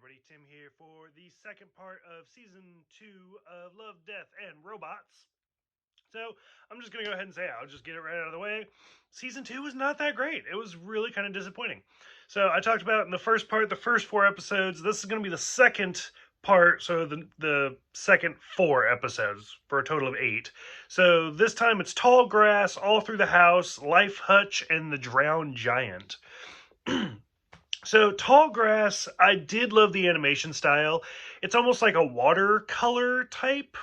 everybody. Tim here for the second part of season 2 of Love, Death, and Robots. So, I'm just going to go ahead and say I'll just get it right out of the way. Season 2 was not that great. It was really kind of disappointing. So, I talked about in the first part, the first 4 episodes. This is going to be the second part, so the second 4 episodes for a total of 8. So, this time it's tall grass all through the house, life, Hutch, and the drowned giant. So, Tall Grass, I did love the animation style. It's almost like a watercolor type,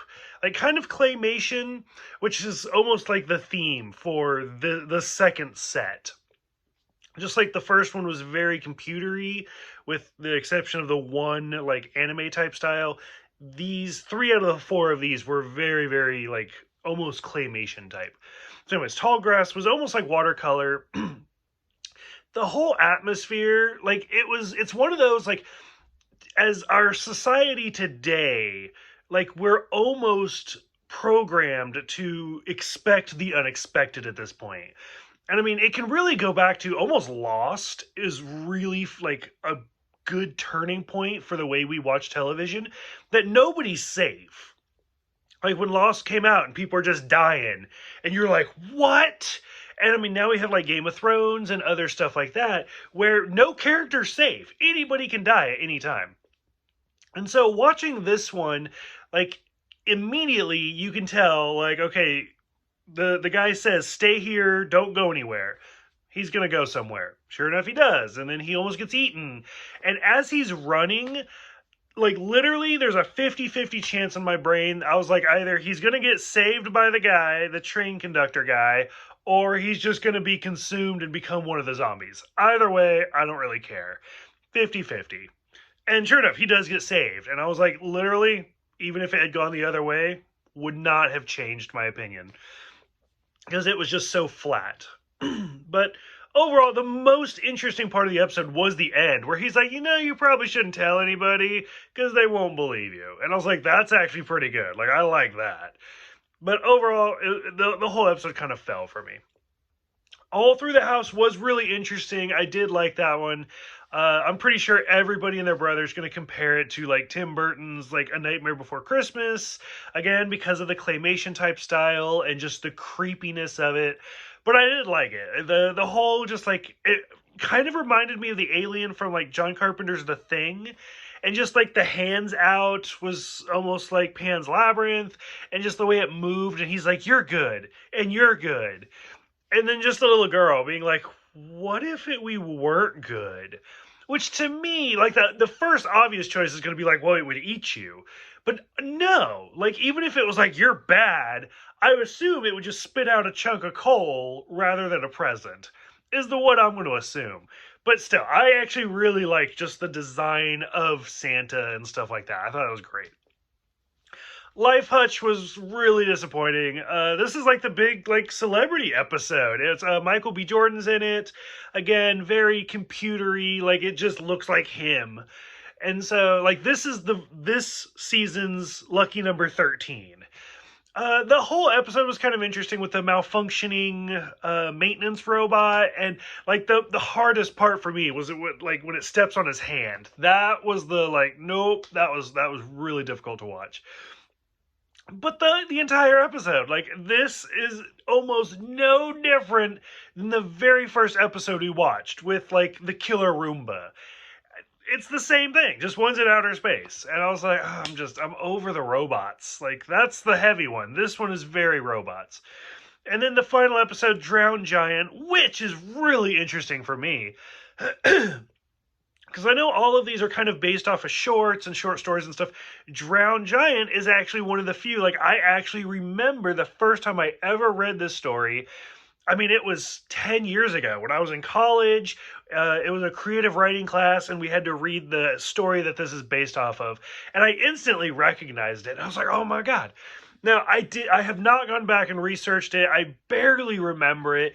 like kind of claymation, which is almost like the theme for the second set. Just like the first one was very computery, with the exception of the one like anime type style. These 3 out of the 4 of these were very, very like almost claymation type. So, anyways, Tall Grass was almost like watercolor. The whole atmosphere, like it's one of those, like, as our society today, like, we're almost programmed to expect the unexpected at this point. And I mean, it can really go back to almost Lost is really like a good turning point for the way we watch television, that nobody's safe. Like when Lost came out and people are just dying, and you're like, what? And I mean, now we have like Game of Thrones and other stuff like that, where no character's safe. Anybody can die at any time. And so watching this one, like, immediately you can tell, like, okay, the guy says, stay here, don't go anywhere. He's gonna go somewhere. Sure enough, he does, and then he almost gets eaten. And as he's running, like, literally there's a 50-50 chance in my brain. I was like, either he's going to get saved by the guy, the train conductor guy, or he's just going to be consumed and become one of the zombies. Either way, I don't really care. 50-50. And sure enough, he does get saved. And I was like, literally, even if it had gone the other way, would not have changed my opinion, because it was just so flat. But overall, the most interesting part of the episode was the end, where he's like, you probably shouldn't tell anybody because they won't believe you. And I was like, that's actually pretty good. Like, I like that. But overall, the whole episode kind of fell for me. All Through the House was really interesting. I did like that one. I'm pretty sure everybody and their brother is going to compare it to like Tim Burton's like A Nightmare Before Christmas, again because of the claymation type style and just the creepiness of it. But I did like it. The whole, just like, it kind of reminded me of the alien from like John Carpenter's The Thing. And just like the hands out was almost like Pan's Labyrinth, and just the way it moved, and he's like, you're good, and you're good. And then just the little girl being like, what if we weren't good? Which to me, like, the first obvious choice is going to be like, well, it would eat you. But no, like, even if it was like, you're bad, I would assume it would just spit out a chunk of coal rather than a present, is the what I'm going to assume. But still, I actually really like just the design of Santa and stuff like that. I thought it was great. Life, Hutch was really disappointing. This is like the big like celebrity episode. It's Michael B. Jordan's in it. Again, very computery. Like, it just looks like him. And so, like, this is this season's lucky number 13. The whole episode was kind of interesting with the malfunctioning maintenance robot, and like the hardest part for me was like when it steps on his hand. That was the, like, nope. That was really difficult to watch. But the entire episode, like, this is almost no different than the very first episode we watched with like the killer Roomba. It's the same thing, just one's in outer space. And I was like, oh, I'm over the robots. Like, that's the heavy one. This one is very robots. And then the final episode, Drowned Giant, which is really interesting for me. Because I know all of these are kind of based off of shorts and short stories and stuff. Drowned Giant is actually one of the few. Like, I actually remember the first time I ever read this story. I mean, it was 10 years ago when I was in college. It was a creative writing class, and we had to read the story that this is based off of. And I instantly recognized it. I was like, oh my God. Now, I have not gone back and researched it. I barely remember it.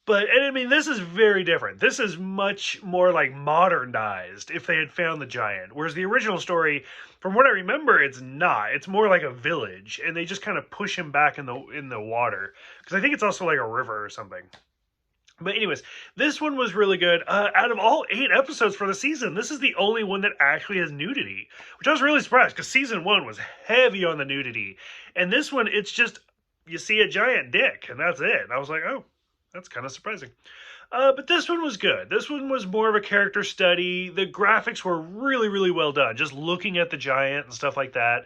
But, and I mean, this is very different. This is much more like modernized if they had found the giant. Whereas the original story, from what I remember, it's not. It's more like a village, and they just kind of push him back in the water. Because I think it's also like a river or something. But anyways, this one was really good. Out of all 8 episodes for the season, this is the only one that actually has nudity, which I was really surprised because season 1 was heavy on the nudity, and this one it's just you see a giant dick and that's it. And I was like, oh, that's kind of surprising. But this one was good. This one was more of a character study. The graphics were really, really well done. Just looking at the giant and stuff like that.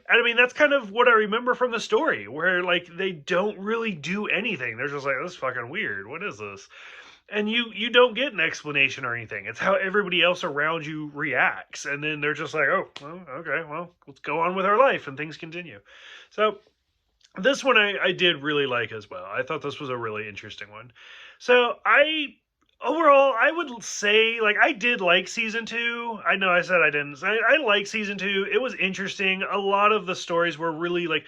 And I mean, that's kind of what I remember from the story, where like they don't really do anything. They're just like, this is fucking weird. What is this? And you don't get an explanation or anything. It's how everybody else around you reacts, and then they're just like, oh, well, okay, well, let's go on with our life, and things continue. So this one I did really like as well. I thought this was a really interesting one. So overall I would say like I did like season 2. I know I said I didn't. I like season 2. It was interesting. A lot of the stories were really like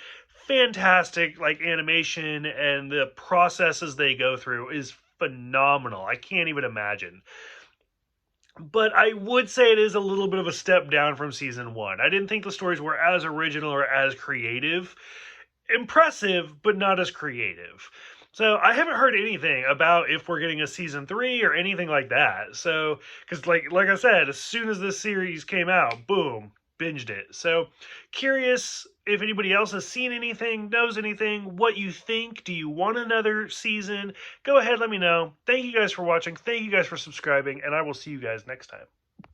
fantastic, like animation and the processes they go through is phenomenal. I can't even imagine. But I would say it is a little bit of a step down from season 1. I didn't think the stories were as original or as creative. Impressive, but not as creative. So I haven't heard anything about if we're getting a season 3 or anything like that. So, because like I said, as soon as this series came out, boom, binged it. So curious if anybody else has seen anything, knows anything, what you think. Do you want another season? Go ahead, let me know. Thank you guys for watching. Thank you guys for subscribing, and I will see you guys next time.